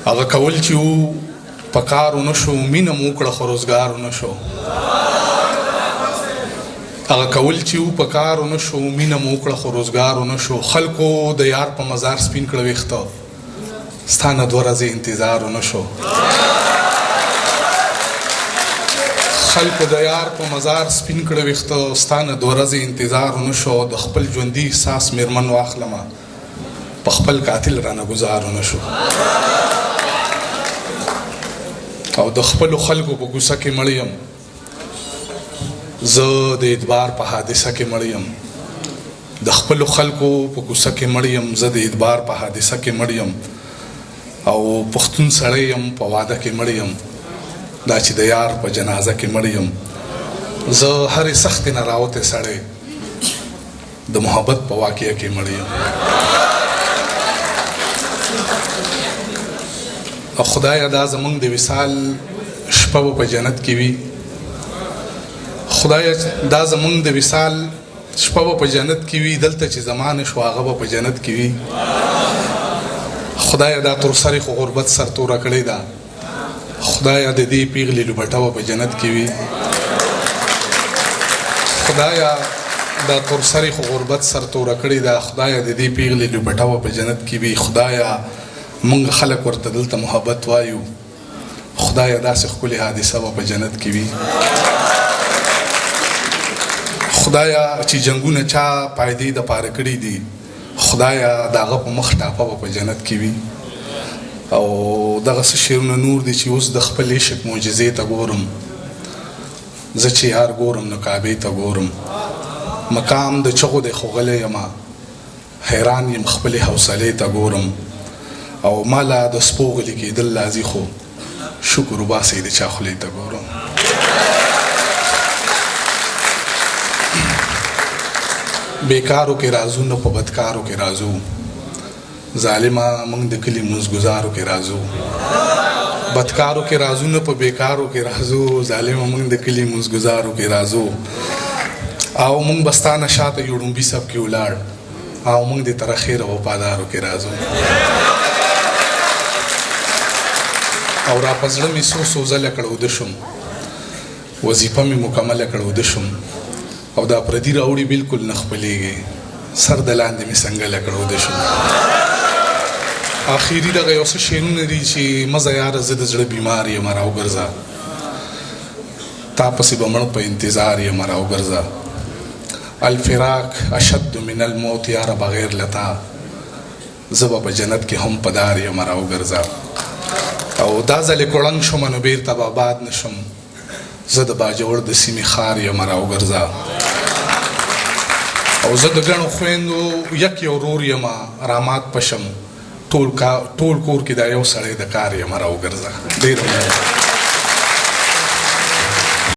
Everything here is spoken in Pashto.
هغه کول چې و په کار ونه شو، مینه مو وکړه خو روزګار ونه شو. هغه کول چې و په کار ونه شو، مینه مو وکړه خو روزګار ونه شو. خلکو د یار په مزار سپین کړه ویښته، ستا نه 2 ورځې انتظار ونه شو. خلکو د یار په مزار سپین کړه ویښته، ستا نه 2 ورځې انتظار ونه شو. د خپل ژوندي احساس میرمن واخلمه، په خپل قاتل رانه ګزار ونه شو. او د خپلو خلکو په کوڅه کې مړ یم، زه د اعتبار په حادثه کې مړ یم. د خپلو خلکو په کوڅه کې مړ یم، زه د اعتبار په حادثه کې مړ یم. او پښتون سړی یم، په واده کې مړ یم، دا چې د یار په جنازه کې مړ یم. زه هرې سختې نه راوتی سړی، د محبت په واقعه کې مړ یم. او خدایا دا زمونږ د وصال شپه به په جنت کې وي. خدایا دا زمونږ د وصال شپه به په جنت کې وي. دلته چې زمانه شو هغه به په جنت کې وي. خدایا دا تر سرې خو غربت سر توره کړې ده. خدایا د دې پیغلې لوبټه به په جنت کې وي. خدایا دا تر سرې خو غربت سر توره کړې ده. خدایا د دې پیغلې لوبټه به په جنت کې وي. خدایا مونږ خلک ورته دلته محبت وایو. خدایا داسې ښکلې حادثه به په جنت کې وي. خدایا چې جنګونه چا پایدې د پاره کړي دي، خدایا د هغه په مخ ټاپه به په جنت کې وي. او دغه څه شعرونه نور دي چې اوس د خپل عشق معجزې ته ګورم. زه چې یار ګورم نو کعبې ته ګورم. مقام د چغو دی خو غلی یمه، حیران یم خپلې حوصلې ته ګورم. او مالا د سپو غلي کېدل لازي، خو شکر وباسئ د چا خولې ته ګورم. بیکارو کې رازو نه په بدکارو کې رازو، ظالمه موږ د کلي مزګزارو کې رازو. بدکارو کې رازو نه په بیکارو کې رازو، ظالمه موږ د کلي مزګزارو کې رازو. او موږ بستانه شاته یوړمبي سب کې ولاړ، او موږ د تر خیره وفادارو کې رازو. او را پزړه مې څو ځله کړه وده شم، وظیفه مې مکمله کړه وده شم. او دا پردي راوړي بالکل نه خپلېږي، سر د لاندې مې څنګله کړه وده شم. آخري دغه یو څه شعرونه دي چې مزه یاره زه د زړه بیمار یم راوګرځه، تا پسې به مړ په انتظار یم راوګرځه. الفراق اشد من الموت یاره بغیر لتا، زه به په جنت کې هم پدار یم راوګرځه. او دا ځلې کوړنګ شومه نو بېرته به آباد نه شم، زه د باجوړ د سیمې ښار یم راوګرځه. او زه د ګڼو خویندو یک یو ورور یم رامات پشم، ټول کور کې دا یو سړی د کار یم راوګرځه. ډېر